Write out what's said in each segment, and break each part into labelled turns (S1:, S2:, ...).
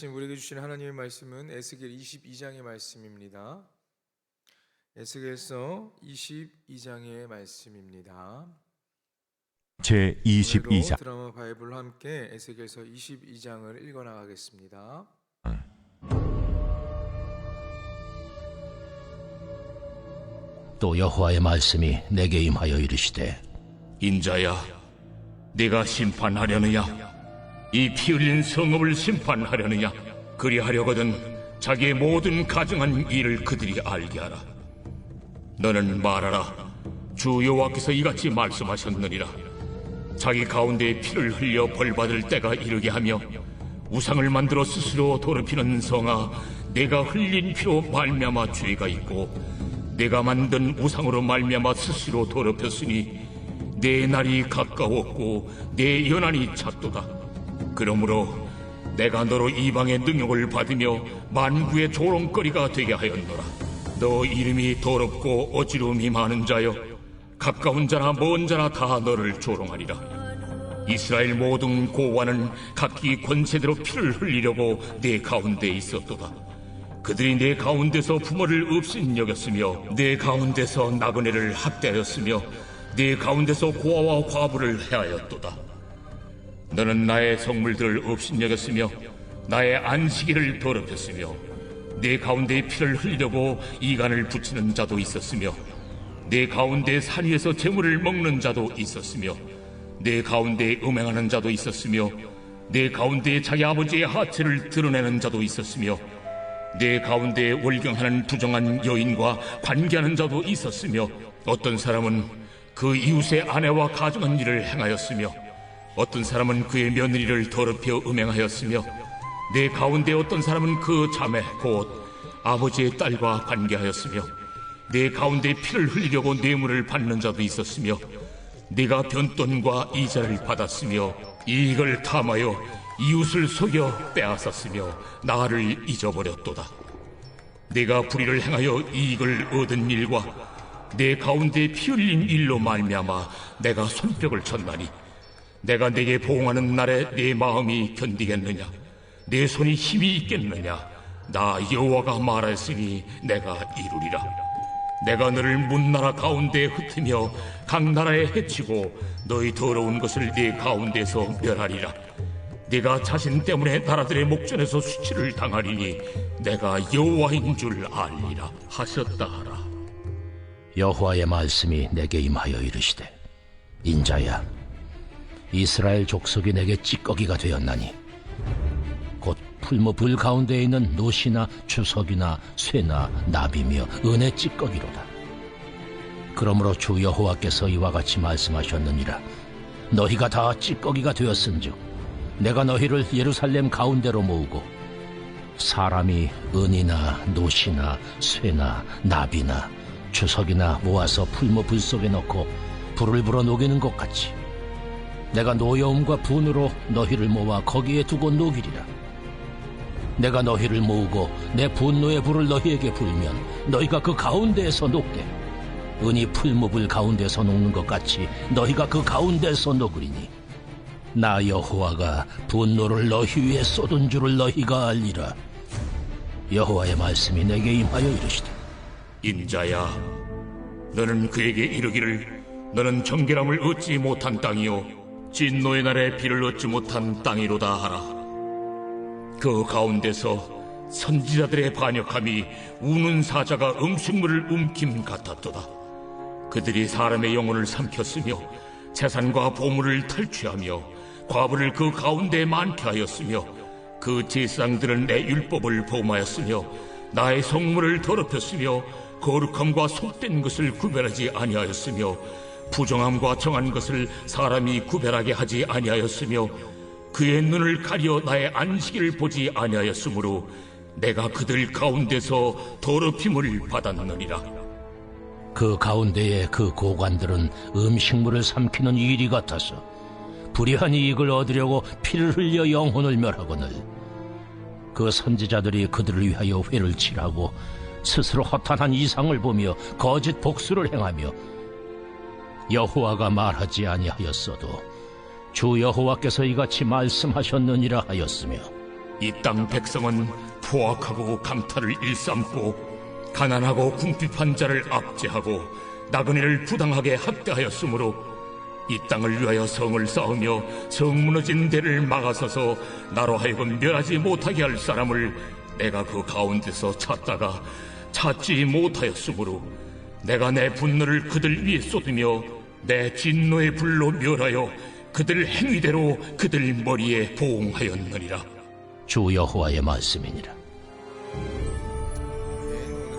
S1: 지금 우리에게 주신 하나님의 말씀은 에스겔 22장의 말씀입니다. 에스겔서 22장의 말씀입니다.
S2: 제 22장
S1: 드라마 바이블과 함께 에스겔서 22장을 읽어 나가겠습니다.
S3: 또 여호와의 말씀이 내게 임하여 이르시되,
S4: 인자야, 네가 심판하려느냐? 이 피 흘린 성읍을 심판하려느냐? 그리하려거든 자기의 모든 가증한 일을 그들이 알게 하라. 너는 말하라. 주 여호와께서 이같이 말씀하셨느니라. 자기 가운데 피를 흘려 벌받을 때가 이르게 하며 우상을 만들어 스스로 더럽히는 성아, 내가 흘린 피로 말미암아 죄가 있고 내가 만든 우상으로 말미암아 스스로 더럽혔으니 내 날이 가까웠고 내 연한이 찼도다. 그러므로 내가 너로 이방의 능욕을 받으며 만국의 조롱거리가 되게 하였노라. 너 이름이 더럽고 어지러움이 많은 자여, 가까운 자나 먼 자나 다 너를 조롱하리라. 이스라엘 모든 고관은 각기 권세대로 피를 흘리려고 내 가운데 있었도다. 그들이 내 가운데서 부모를 없인 여겼으며 내 가운데서 나그네를 학대하였으며 내 가운데서 고아와 과부를 해하였도다. 너는 나의 성물들을 없인 여겼으며 나의 안식일을 더럽혔으며 내 가운데 피를 흘리려고 이간을 붙이는 자도 있었으며 내 가운데 산 위에서 재물을 먹는 자도 있었으며 내 가운데 음행하는 자도 있었으며 내 가운데 자기 아버지의 하체를 드러내는 자도 있었으며 내 가운데 월경하는 부정한 여인과 관계하는 자도 있었으며 어떤 사람은 그 이웃의 아내와 가정한 일을 행하였으며 어떤 사람은 그의 며느리를 더럽혀 음행하였으며 내 가운데 어떤 사람은 그 자매 곧 아버지의 딸과 관계하였으며 내 가운데 피를 흘리려고 뇌물을 받는 자도 있었으며 네가 변돈과 이자를 받았으며 이익을 탐하여 이웃을 속여 빼앗았으며 나를 잊어버렸도다. 내가 불의를 행하여 이익을 얻은 일과 내 가운데 피 흘린 일로 말미암아 내가 손뼉을 쳤나니 내가 네게 보응하는 날에 네 마음이 견디겠느냐? 네 손이 힘이 있겠느냐? 나 여호와가 말하였으니 내가 이루리라. 내가 너를 문나라 가운데 흩으며 각 나라에 해치고 너희 더러운 것을 네 가운데서 멸하리라. 네가 자신 때문에 나라들의 목전에서 수치를 당하리니 내가 여호와인 줄 알리라 하셨다 하라.
S3: 여호와의 말씀이 내게 임하여 이르시되, 인자야, 이스라엘 족속이 내게 찌꺼기가 되었나니 곧 풀무불 가운데 있는 노시나 주석이나 쇠나 나비며 은의 찌꺼기로다. 그러므로 주 여호와께서 이와 같이 말씀하셨느니라. 너희가 다 찌꺼기가 되었은즉 내가 너희를 예루살렘 가운데로 모으고 사람이 은이나 노시나 쇠나 나비나 주석이나 모아서 풀무불 속에 넣고 불을 불어 녹이는 것 같이 내가 노여움과 분으로 너희를 모아 거기에 두고 녹이리라. 내가 너희를 모으고 내 분노의 불을 너희에게 불면 너희가 그 가운데에서 녹되 은이 풀무불 가운데서 녹는 것 같이 너희가 그 가운데서 녹으리니 나 여호와가 분노를 너희 위에 쏟은 줄을 너희가 알리라. 여호와의 말씀이 내게 임하여 이르시되,
S4: 인자야, 너는 그에게 이르기를 너는 정결함을 얻지 못한 땅이요 진노의 날에 비를 얻지 못한 땅이로다 하라. 그 가운데서 선지자들의 반역함이 우는 사자가 음식물을 움킴 같았도다. 그들이 사람의 영혼을 삼켰으며 재산과 보물을 탈취하며 과부를 그 가운데 많게 하였으며 그 제사장들은 내 율법을 범하였으며 나의 성물을 더럽혔으며 거룩함과 속된 것을 구별하지 아니하였으며 부정함과 정한 것을 사람이 구별하게 하지 아니하였으며 그의 눈을 가려 나의 안식일을 보지 아니하였으므로 내가 그들 가운데서 더럽힘을 받았느니라.
S3: 그 가운데에 그 고관들은 음식물을 삼키는 이리 같아서 불의한 이익을 얻으려고 피를 흘려 영혼을 멸하거늘 그 선지자들이 그들을 위하여 회를 칠하고 스스로 허탄한 이상을 보며 거짓 복수를 행하며 여호와가 말하지 아니하였어도 주 여호와께서 이같이 말씀하셨느니라 하였으며
S4: 이 땅 백성은 포악하고 강탈을 일삼고 가난하고 궁핍한 자를 압제하고 나그네를 부당하게 학대하였으므로 이 땅을 위하여 성을 쌓으며 성 무너진 데를 막아서서 나로 하여금 멸하지 못하게 할 사람을 내가 그 가운데서 찾다가 찾지 못하였으므로 내가 내 분노를 그들 위에 쏟으며 내 진노의 불로 멸하여 그들 행위대로 그들 머리에 보응하였느니라.
S3: 주 여호와의 말씀이니라.
S1: 오늘의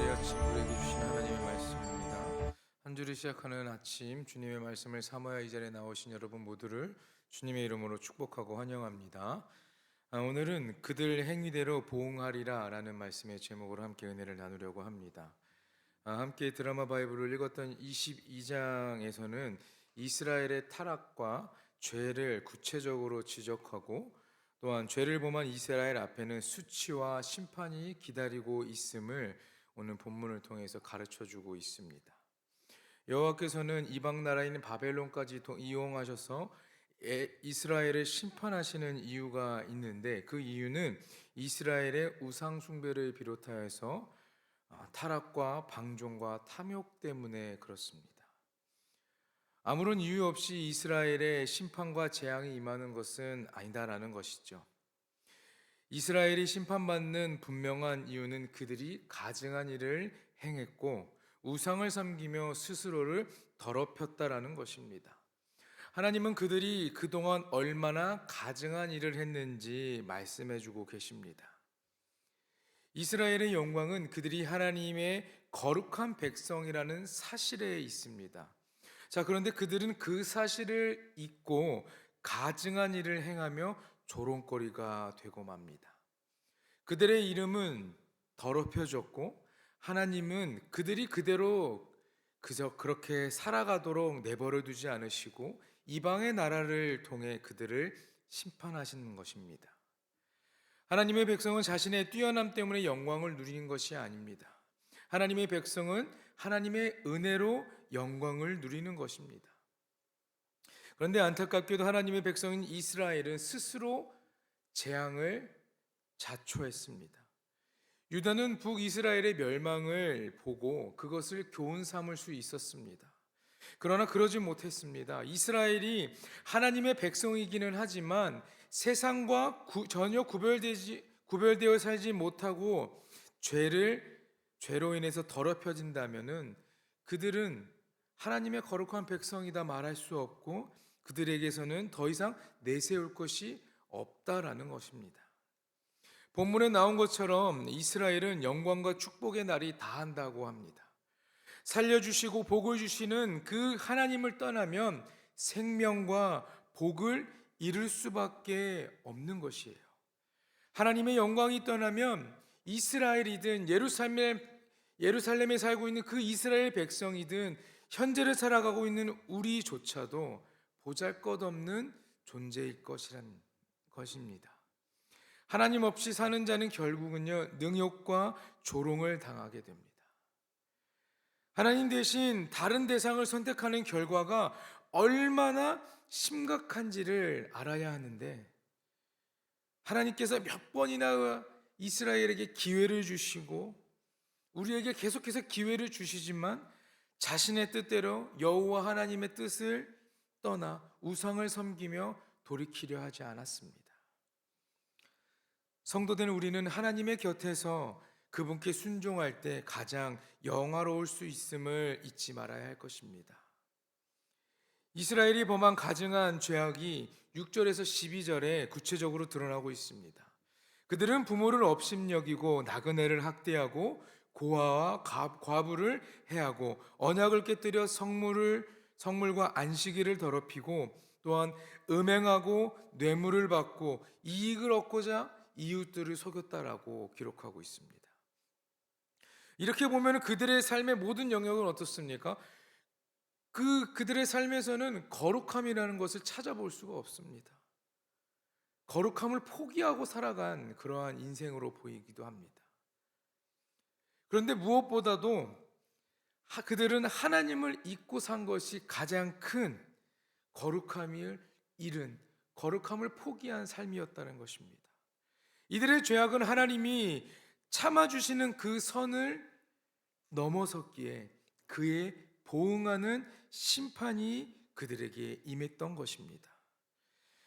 S1: 아침 우리에게 주신 하나님의 말씀입니다. 한 주를 시작하는 아침 주님의 말씀을 삼아야 이 자리에 나오신 여러분 모두를 주님의 이름으로 축복하고 환영합니다. 오늘은 그들 행위대로 보응하리라 라는 말씀의 제목으로 함께 은혜를 나누려고 합니다. 함께 드라마 바이블을 읽었던 22장에서는 이스라엘의 타락과 죄를 구체적으로 지적하고 또한 죄를 범한 이스라엘 앞에는 수치와 심판이 기다리고 있음을 오늘 본문을 통해서 가르쳐주고 있습니다. 여호와께서는 이방 나라인 바벨론까지 이용하셔서 이스라엘을 심판하시는 이유가 있는데 그 이유는 이스라엘의 우상 숭배를 비롯하여서 타락과 방종과 탐욕 때문에 그렇습니다. 아무런 이유 없이 이스라엘의 심판과 재앙이 임하는 것은 아니다라는 것이죠. 이스라엘이 심판받는 분명한 이유는 그들이 가증한 일을 행했고 우상을 섬기며 스스로를 더럽혔다라는 것입니다. 하나님은 그들이 그동안 얼마나 가증한 일을 했는지 말씀해주고 계십니다. 이스라엘의 영광은 그들이 하나님의 거룩한 백성이라는 사실에 있습니다. 자, 그런데 그들은 그 사실을 잊고 가증한 일을 행하며 조롱거리가 되고 맙니다. 그들의 이름은 더럽혀졌고 하나님은 그들이 그대로 그저 그렇게 살아가도록 내버려 두지 않으시고 이방의 나라를 통해 그들을 심판하시는 것입니다. 하나님의 백성은 자신의 뛰어남 때문에 영광을 누리는 것이 아닙니다. 하나님의 백성은 하나님의 은혜로 영광을 누리는 것입니다. 그런데 안타깝게도 하나님의 백성인 이스라엘은 스스로 재앙을 자초했습니다. 유다는 북이스라엘의 멸망을 보고 그것을 교훈 삼을 수 있었습니다. 그러나 그러지 못했습니다. 이스라엘이 하나님의 백성이기는 하지만 세상과 전혀 구별되어 살지 못하고 죄로 인해서 더럽혀진다면은 그들은 하나님의 거룩한 백성이다 말할 수 없고 그들에게서는 더 이상 내세울 것이 없다라는 것입니다. 본문에 나온 것처럼 이스라엘은 영광과 축복의 날이 다한다고 합니다. 살려주시고 복을 주시는 그 하나님을 떠나면 생명과 복을 잃을 수밖에 없는 것이에요. 하나님의 영광이 떠나면 이스라엘이든 예루살렘에 살고 있는 그 이스라엘 백성이든 현재를 살아가고 있는 우리조차도 보잘것없는 존재일 것입니다. 하나님 없이 사는 자는 결국은요 능욕과 조롱을 당하게 됩니다. 하나님 대신 다른 대상을 선택하는 결과가 얼마나 심각한지를 알아야 하는데 하나님께서 몇 번이나 이스라엘에게 기회를 주시고 우리에게 계속해서 기회를 주시지만 자신의 뜻대로 여호와 하나님의 뜻을 떠나 우상을 섬기며 돌이키려 하지 않았습니다. 성도된 우리는 하나님의 곁에서 그분께 순종할 때 가장 영화로울 수 있음을 잊지 말아야 할 것입니다. 이스라엘이 범한 가증한 죄악이 6절에서 12절에 구체적으로 드러나고 있습니다. 그들은 부모를 업신여기고 나그네를 학대하고 고아와 과부를 해하고 언약을 깨뜨려 성물과 안식일을 더럽히고 또한 음행하고 뇌물을 받고 이익을 얻고자 이웃들을 속였다라고 기록하고 있습니다. 이렇게 보면 그들의 삶의 모든 영역은 어떻습니까? 그들의 삶에서는 거룩함이라는 것을 찾아볼 수가 없습니다. 거룩함을 포기하고 살아간 그러한 인생으로 보이기도 합니다. 그런데 무엇보다도 그들은 하나님을 잊고 산 것이 가장 큰 거룩함을 잃은, 거룩함을 포기한 삶이었다는 것입니다. 이들의 죄악은 하나님이 참아주시는 그 선을 넘어섰기에 그에 보응하는 심판이 그들에게 임했던 것입니다.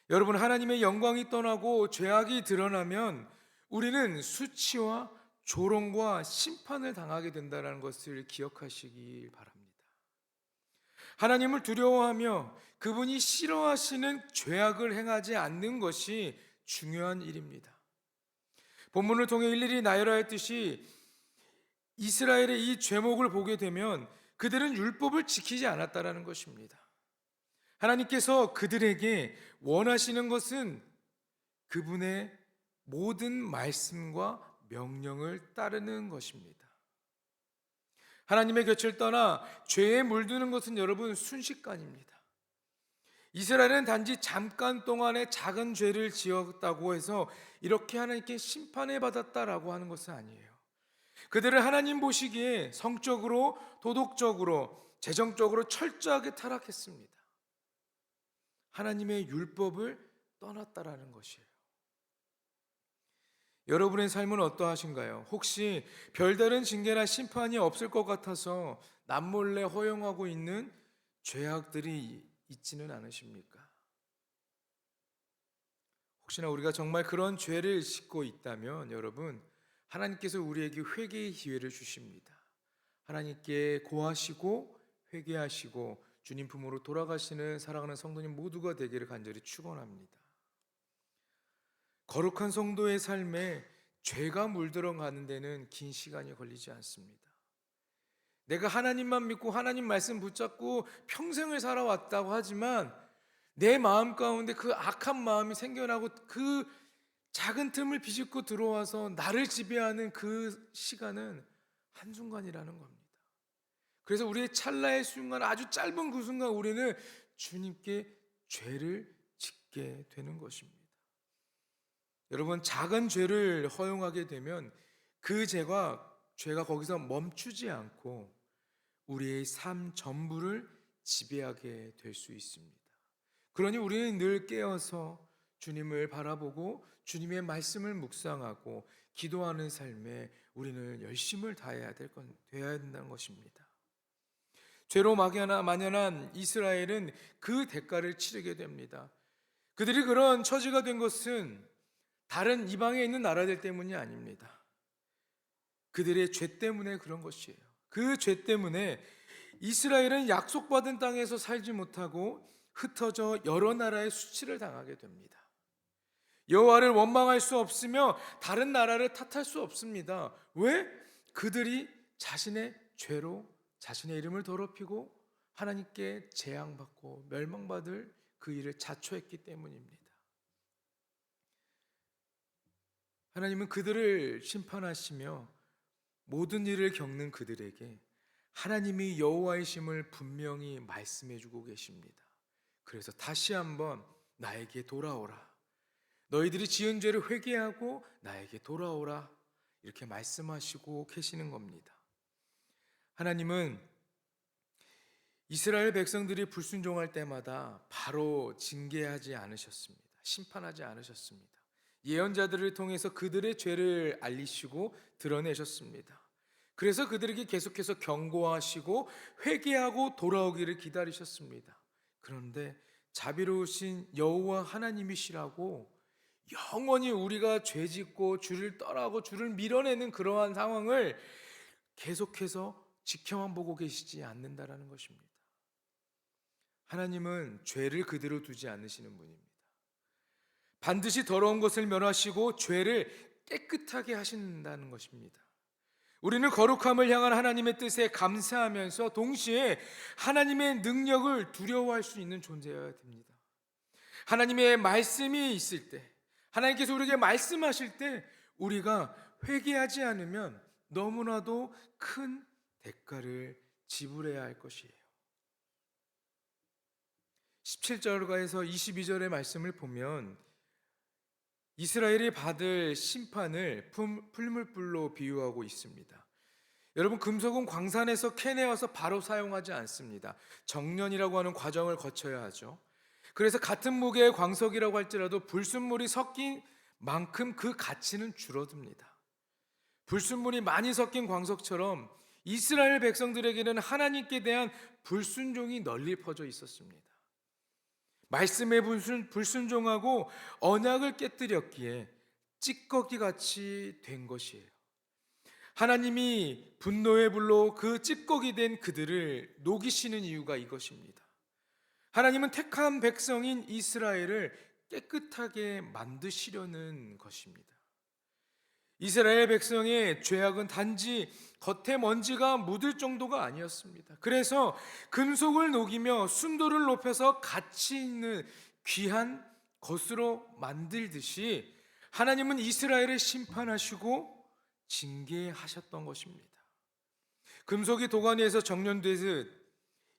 S1: 여러분, 하나님의 영광이 떠나고 죄악이 드러나면 우리는 수치와 조롱과 심판을 당하게 된다는 것을 기억하시길 바랍니다. 하나님을 두려워하며 그분이 싫어하시는 죄악을 행하지 않는 것이 중요한 일입니다. 본문을 통해 일일이 나열하였듯이 이스라엘의 이 죄목을 보게 되면 그들은 율법을 지키지 않았다라는 것입니다. 하나님께서 그들에게 원하시는 것은 그분의 모든 말씀과 명령을 따르는 것입니다. 하나님의 곁을 떠나 죄에 물드는 것은 여러분 순식간입니다. 이스라엘은 단지 잠깐 동안의 작은 죄를 지었다고 해서 이렇게 하나님께 심판을 받았다라고 하는 것은 아니에요. 그들은 하나님 보시기에 성적으로, 도덕적으로, 재정적으로 철저하게 타락했습니다. 하나님의 율법을 떠났다라는 것이에요. 여러분의 삶은 어떠하신가요? 혹시 별다른 징계나 심판이 없을 것 같아서 남몰래 허용하고 있는 죄악들이 있지는 않으십니까? 혹시나 우리가 정말 그런 죄를 짓고 있다면 여러분, 하나님께서 우리에게 회개의 기회를 주십니다. 하나님께 고하시고 회개하시고 주님 품으로 돌아가시는 사랑하는 성도님 모두가 되기를 간절히 축원합니다. 거룩한 성도의 삶에 죄가 물들어가는 데는 긴 시간이 걸리지 않습니다. 내가 하나님만 믿고 하나님 말씀 붙잡고 평생을 살아왔다고 하지만 내 마음 가운데 그 악한 마음이 생겨나고 그 작은 틈을 비집고 들어와서 나를 지배하는 그 시간은 한순간이라는 겁니다. 그래서 우리의 찰나의 순간, 아주 짧은 그 순간 우리는 주님께 죄를 짓게 되는 것입니다. 여러분, 작은 죄를 허용하게 되면 그 죄가 거기서 멈추지 않고 우리의 삶 전부를 지배하게 될 수 있습니다. 그러니 우리는 늘 깨어서 주님을 바라보고 주님의 말씀을 묵상하고 기도하는 삶에 우리는 열심을 다해야 된다는 것입니다. 죄로 만연한 이스라엘은 그 대가를 치르게 됩니다. 그들이 그런 처지가 된 것은 다른 이방에 있는 나라들 때문이 아닙니다. 그들의 죄 때문에 그런 것이에요. 그 죄 때문에 이스라엘은 약속받은 땅에서 살지 못하고 흩어져 여러 나라의 수치를 당하게 됩니다. 여호와를 원망할 수 없으며 다른 나라를 탓할 수 없습니다. 왜? 그들이 자신의 죄로 자신의 이름을 더럽히고 하나님께 재앙받고 멸망받을 그 일을 자초했기 때문입니다. 하나님은 그들을 심판하시며 모든 일을 겪는 그들에게 하나님이 여호와이심을 분명히 말씀해 주고 계십니다. 그래서 다시 한번 나에게 돌아오라. 너희들이 지은 죄를 회개하고 나에게 돌아오라. 이렇게 말씀하시고 계시는 겁니다. 하나님은 이스라엘 백성들이 불순종할 때마다 바로 징계하지 않으셨습니다. 심판하지 않으셨습니다. 예언자들을 통해서 그들의 죄를 알리시고 드러내셨습니다. 그래서 그들에게 계속해서 경고하시고 회개하고 돌아오기를 기다리셨습니다. 그런데 자비로우신 여호와 하나님이시라고 영원히 우리가 죄짓고 주를 떠나고 주를 밀어내는 그러한 상황을 계속해서 지켜만 보고 계시지 않는다라는 것입니다. 하나님은 죄를 그대로 두지 않으시는 분입니다. 반드시 더러운 것을 멸하시고 죄를 깨끗하게 하신다는 것입니다. 우리는 거룩함을 향한 하나님의 뜻에 감사하면서 동시에 하나님의 능력을 두려워할 수 있는 존재여야 됩니다. 하나님의 말씀이 있을 때, 하나님께서 우리에게 말씀하실 때 우리가 회개하지 않으면 너무나도 큰 대가를 지불해야 할 것이에요. 17절에서 22절의 말씀을 보면 이스라엘이 받을 심판을 풀물불로 비유하고 있습니다. 여러분, 금속은 광산에서 캐내어서 바로 사용하지 않습니다. 정련이라고 하는 과정을 거쳐야 하죠. 그래서 같은 무게의 광석이라고 할지라도 불순물이 섞인 만큼 그 가치는 줄어듭니다. 불순물이 많이 섞인 광석처럼 이스라엘 백성들에게는 하나님께 대한 불순종이 널리 퍼져 있었습니다. 말씀에 불순종하고 언약을 깨뜨렸기에 찌꺼기 같이 된 것이에요. 하나님이 분노의 불로 그 찌꺼기 된 그들을 녹이시는 이유가 이것입니다. 하나님은 택한 백성인 이스라엘을 깨끗하게 만드시려는 것입니다. 이스라엘 백성의 죄악은 단지 겉에 먼지가 묻을 정도가 아니었습니다. 그래서 금속을 녹이며 순도를 높여서 가치 있는 귀한 것으로 만들듯이 하나님은 이스라엘을 심판하시고 징계하셨던 것입니다. 금속이 도가니에서 정련되듯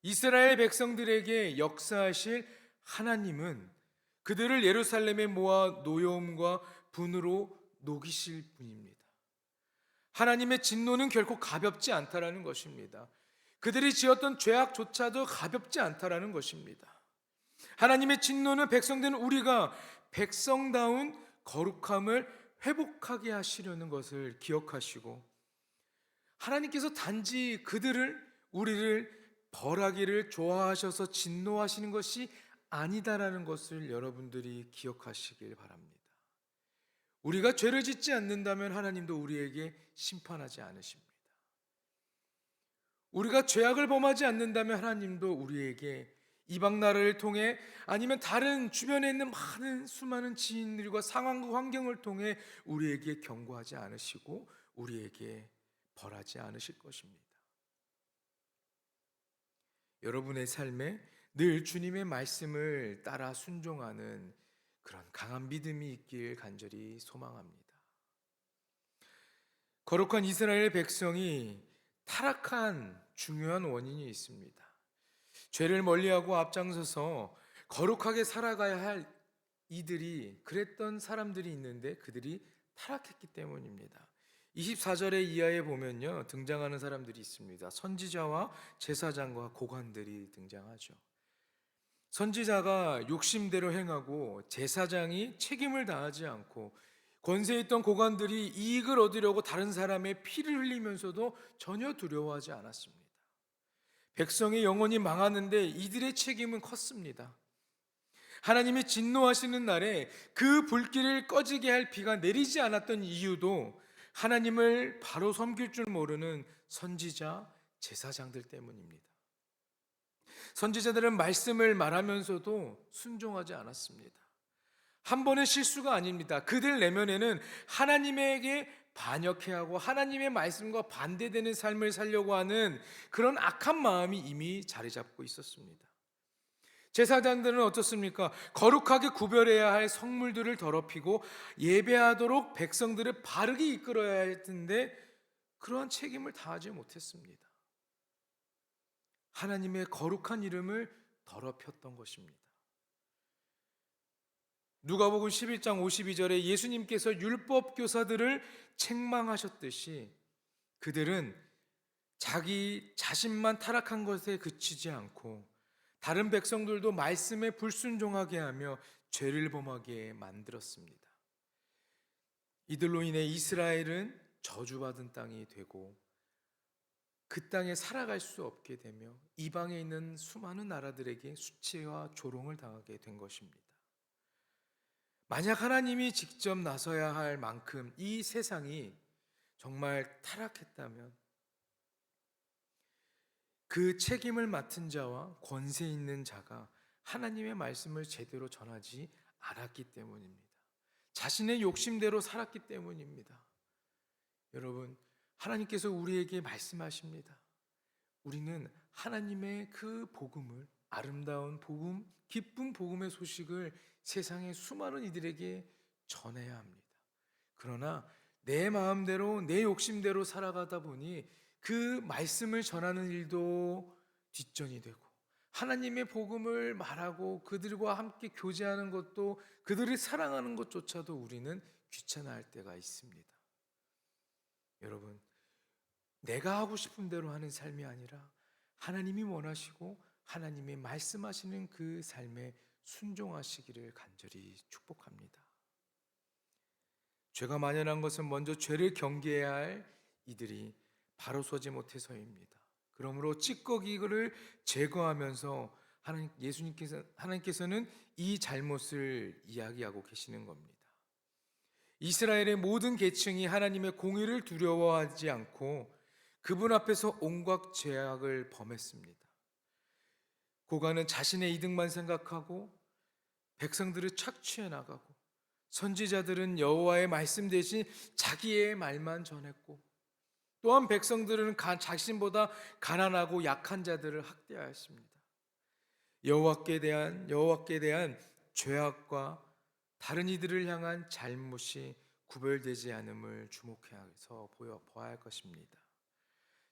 S1: 이스라엘 백성들에게 역사하실 하나님은 그들을 예루살렘에 모아 노여움과 분으로 녹이실 분입니다. 하나님의 진노는 결코 가볍지 않다라는 것입니다. 그들이 지었던 죄악조차도 가볍지 않다라는 것입니다. 하나님의 진노는 백성된 우리가 백성다운 거룩함을 회복하게 하시려는 것을 기억하시고, 하나님께서 단지 우리를 벌하기를 좋아하셔서 진노하시는 것이 아니다라는 것을 여러분들이 기억하시길 바랍니다. 우리가 죄를 짓지 않는다면 하나님도 우리에게 심판하지 않으십니다. 우리가 죄악을 범하지 않는다면 하나님도 우리에게 이방 나라를 통해 아니면 다른 주변에 있는 수많은 지인들과 상황과 환경을 통해 우리에게 경고하지 않으시고 우리에게 벌하지 않으실 것입니다. 여러분의 삶에 늘 주님의 말씀을 따라 순종하는 그런 강한 믿음이 있길 간절히 소망합니다. 거룩한 이스라엘 백성이 타락한 중요한 원인이 있습니다. 죄를 멀리하고 앞장서서 거룩하게 살아가야 할 이들이 그랬던 사람들이 있는데 그들이 타락했기 때문입니다. 24절의 이하에 보면요, 등장하는 사람들이 있습니다. 선지자와 제사장과 고관들이 등장하죠. 선지자가 욕심대로 행하고 제사장이 책임을 다하지 않고 권세 있던 고관들이 이익을 얻으려고 다른 사람의 피를 흘리면서도 전혀 두려워하지 않았습니다. 백성의 영혼이 망하는데 이들의 책임은 컸습니다. 하나님이 진노하시는 날에 그 불길을 꺼지게 할 비가 내리지 않았던 이유도 하나님을 바로 섬길 줄 모르는 선지자, 제사장들 때문입니다. 선지자들은 말씀을 말하면서도 순종하지 않았습니다. 한 번의 실수가 아닙니다. 그들 내면에는 하나님에게 반역해야 하고 하나님의 말씀과 반대되는 삶을 살려고 하는 그런 악한 마음이 이미 자리 잡고 있었습니다. 제사장들은 어떻습니까? 거룩하게 구별해야 할 성물들을 더럽히고 예배하도록 백성들을 바르게 이끌어야 할 텐데 그러한 책임을 다하지 못했습니다. 하나님의 거룩한 이름을 더럽혔던 것입니다. 누가복음 11장 52절에 예수님께서 율법 교사들을 책망하셨듯이 그들은 자기 자신만 타락한 것에 그치지 않고 다른 백성들도 말씀에 불순종하게 하며 죄를 범하게 만들었습니다. 이들로 인해 이스라엘은 저주받은 땅이 되고 그 땅에 살아갈 수 없게 되며 이방에 있는 수많은 나라들에게 수치와 조롱을 당하게 된 것입니다. 만약 하나님이 직접 나서야 할 만큼 이 세상이 정말 타락했다면 그 책임을 맡은 자와 권세 있는 자가 하나님의 말씀을 제대로 전하지 않았기 때문입니다. 자신의 욕심대로 살았기 때문입니다. 여러분, 하나님께서 우리에게 말씀하십니다. 우리는 하나님의 그 복음을, 아름다운 복음, 기쁜 복음의 소식을 세상의 수많은 이들에게 전해야 합니다. 그러나 내 마음대로 내 욕심대로 살아가다 보니 그 말씀을 전하는 일도 뒷전이 되고 하나님의 복음을 말하고 그들과 함께 교제하는 것도 그들을 사랑하는 것조차도 우리는 귀찮아할 때가 있습니다. 여러분, 내가 하고 싶은 대로 하는 삶이 아니라 하나님이 원하시고 하나님의 말씀하시는 그 삶에 순종하시기를 간절히 축복합니다. 죄가 만연한 것은 먼저 죄를 경계해야 할 이들이 바로 서지 못해서입니다. 그러므로 찌꺼기를 제거하면서 하나님께서는 이 잘못을 이야기하고 계시는 겁니다. 이스라엘의 모든 계층이 하나님의 공의를 두려워하지 않고 그분 앞에서 온갖 죄악을 범했습니다. 고관은 자신의 이득만 생각하고 백성들을 착취해 나가고 선지자들은 여호와의 말씀 대신 자기의 말만 전했고 또한 백성들은 자신보다 가난하고 약한 자들을 학대하였습니다. 여호와께 대한 죄악과 다른 이들을 향한 잘못이 구별되지 않음을 주목해서 보아야 할 것입니다.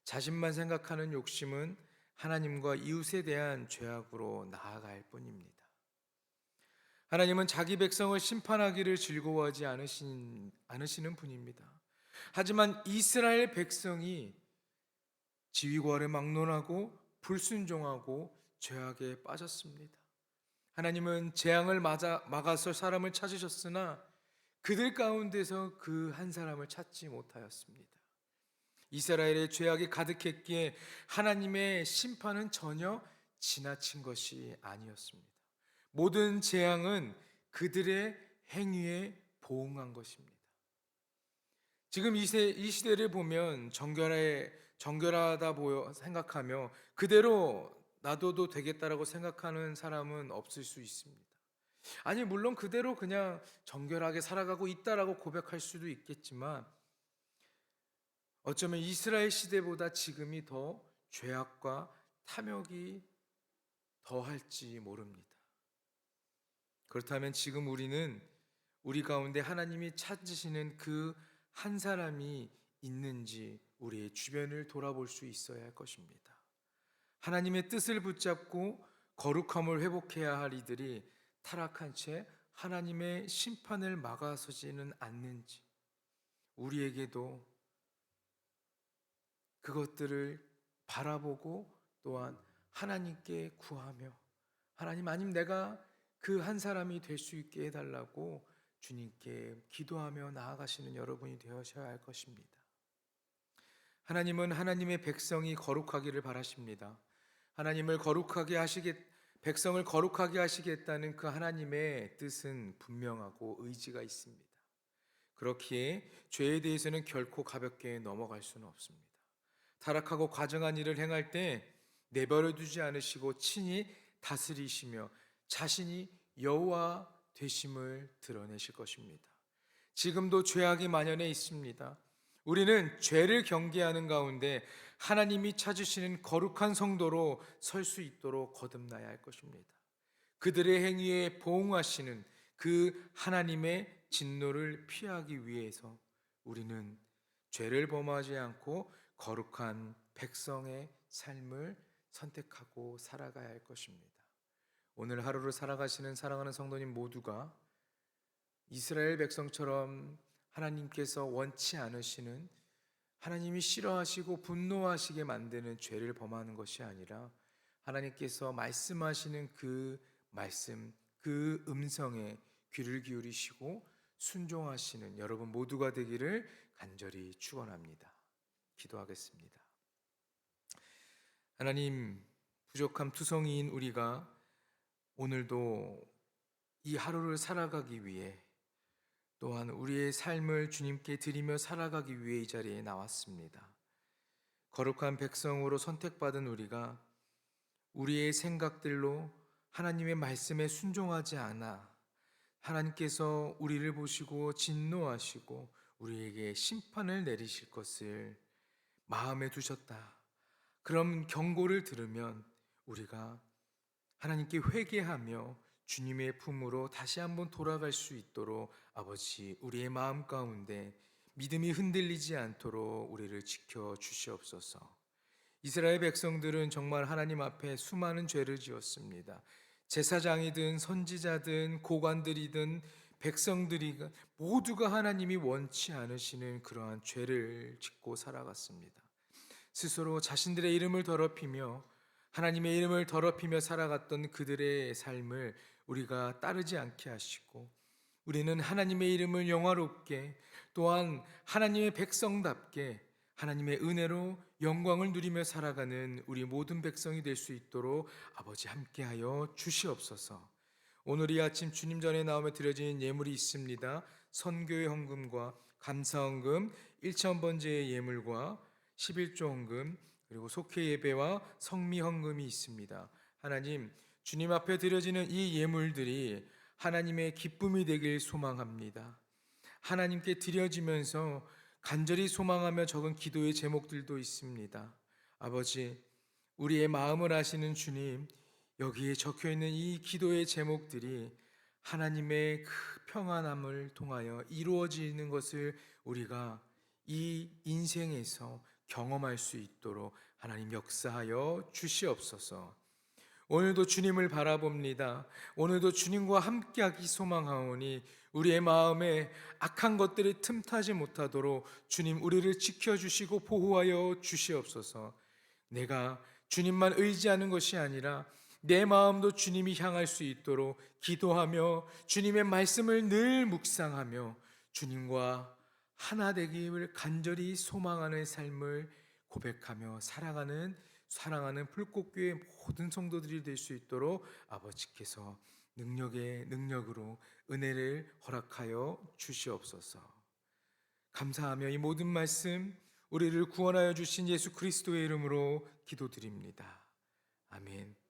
S1: 자신만 생각하는 욕심은 하나님과 이웃에 대한 죄악으로 나아갈 뿐입니다. 하나님은 자기 백성을 심판하기를 즐거워하지 않으시는 분입니다. 하지만 이스라엘 백성이 지위고하를 막론하고 불순종하고 죄악에 빠졌습니다. 하나님은 재앙을 막아서 사람을 찾으셨으나 그들 가운데서 그 한 사람을 찾지 못하였습니다. 이스라엘의 죄악이 가득했기에 하나님의 심판은 전혀 지나친 것이 아니었습니다. 모든 재앙은 그들의 행위에 보응한 것입니다. 지금 이 시대를 보면 정결하다 생각하며 그대로 놔둬도 되겠다라고 생각하는 사람은 없을 수 있습니다. 아니, 물론 그대로 그냥 정결하게 살아가고 있다라고 고백할 수도 있겠지만 어쩌면 이스라엘 시대보다 지금이 더 죄악과 탐욕이 더할지 모릅니다. 그렇다면 지금 우리는 우리 가운데 하나님이 찾으시는 그 한 사람이 있는지 우리의 주변을 돌아볼 수 있어야 할 것입니다. 하나님의 뜻을 붙잡고 거룩함을 회복해야 할 이들이 타락한 채 하나님의 심판을 막아서지는 않는지 우리에게도 그것들을 바라보고 또한 하나님께 구하며 하나님 아님 내가 그 한 사람이 될 수 있게 해달라고 주님께 기도하며 나아가시는 여러분이 되어셔야 할 것입니다. 하나님은 하나님의 백성이 거룩하기를 바라십니다. 백성을 거룩하게 하시겠다는 그 하나님의 뜻은 분명하고 의지가 있습니다. 그렇기에 죄에 대해서는 결코 가볍게 넘어갈 수는 없습니다. 타락하고 과정한 일을 행할 때 내버려 두지 않으시고 친히 다스리시며 자신이 여호와 되심을 드러내실 것입니다. 지금도 죄악이 만연해 있습니다. 우리는 죄를 경계하는 가운데 하나님이 찾으시는 거룩한 성도로 설 수 있도록 거듭나야 할 것입니다. 그들의 행위에 보응하시는 그 하나님의 진노를 피하기 위해서 우리는 죄를 범하지 않고 거룩한 백성의 삶을 선택하고 살아가야 할 것입니다. 오늘 하루를 살아가시는 사랑하는 성도님 모두가 이스라엘 백성처럼 하나님께서 원치 않으시는 하나님이 싫어하시고 분노하시게 만드는 죄를 범하는 것이 아니라 하나님께서 말씀하시는 그 말씀, 그 음성에 귀를 기울이시고 순종하시는 여러분 모두가 되기를 간절히 축원합니다. 기도하겠습니다. 하나님, 부족함 투성이인 우리가 오늘도 이 하루를 살아가기 위해 또한 우리의 삶을 주님께 드리며 살아가기 위해 이 자리에 나왔습니다. 거룩한 백성으로 선택받은 우리가 우리의 생각들로 하나님의 말씀에 순종하지 않아 하나님께서 우리를 보시고 진노하시고 우리에게 심판을 내리실 것을 마음에 두셨다. 그런 경고를 들으면 우리가 하나님께 회개하며 주님의 품으로 다시 한번 돌아갈 수 있도록 아버지 우리의 마음 가운데 믿음이 흔들리지 않도록 우리를 지켜 주시옵소서. 이스라엘 백성들은 정말 하나님 앞에 수많은 죄를 지었습니다. 제사장이든 선지자든 고관들이든 백성들이 모두가 하나님이 원치 않으시는 그러한 죄를 짓고 살아갔습니다. 스스로 자신들의 이름을 더럽히며 하나님의 이름을 더럽히며 살아갔던 그들의 삶을 우리가 따르지 않게 하시고 우리는 하나님의 이름을 영화롭게, 또한 하나님의 백성답게 하나님의 은혜로 영광을 누리며 살아가는 우리 모든 백성이 될 수 있도록 아버지 함께하여 주시옵소서. 오늘 이 아침 주님 전에 나오며 드려지는 예물이 있습니다. 선교의 헌금과 감사헌금, 1,000번제의 예물과 11조 헌금, 그리고 속회 예배와 성미 헌금이 있습니다. 하나님, 주님 앞에 드려지는 이 예물들이 하나님의 기쁨이 되길 소망합니다. 하나님께 드려지면서 간절히 소망하며 적은 기도의 제목들도 있습니다. 아버지, 우리의 마음을 아시는 주님, 여기에 적혀 있는 이 기도의 제목들이 하나님의 그 평안함을 통하여 이루어지는 것을 우리가 이 인생에서 경험할 수 있도록 하나님 역사하여 주시옵소서. 오늘도 주님을 바라봅니다. 오늘도 주님과 함께하기 소망하오니 우리의 마음에 악한 것들이 틈타지 못하도록 주님 우리를 지켜주시고 보호하여 주시옵소서. 내가 주님만 의지하는 것이 아니라 내 마음도 주님이 향할 수 있도록 기도하며 주님의 말씀을 늘 묵상하며 주님과 하나 되기를 간절히 소망하는 삶을 고백하며 사랑하는 불꽃교회 모든 성도들이 될 수 있도록 아버지께서 능력의 능력으로 은혜를 허락하여 주시옵소서. 감사하며 이 모든 말씀 우리를 구원하여 주신 예수 그리스도의 이름으로 기도드립니다. 아멘.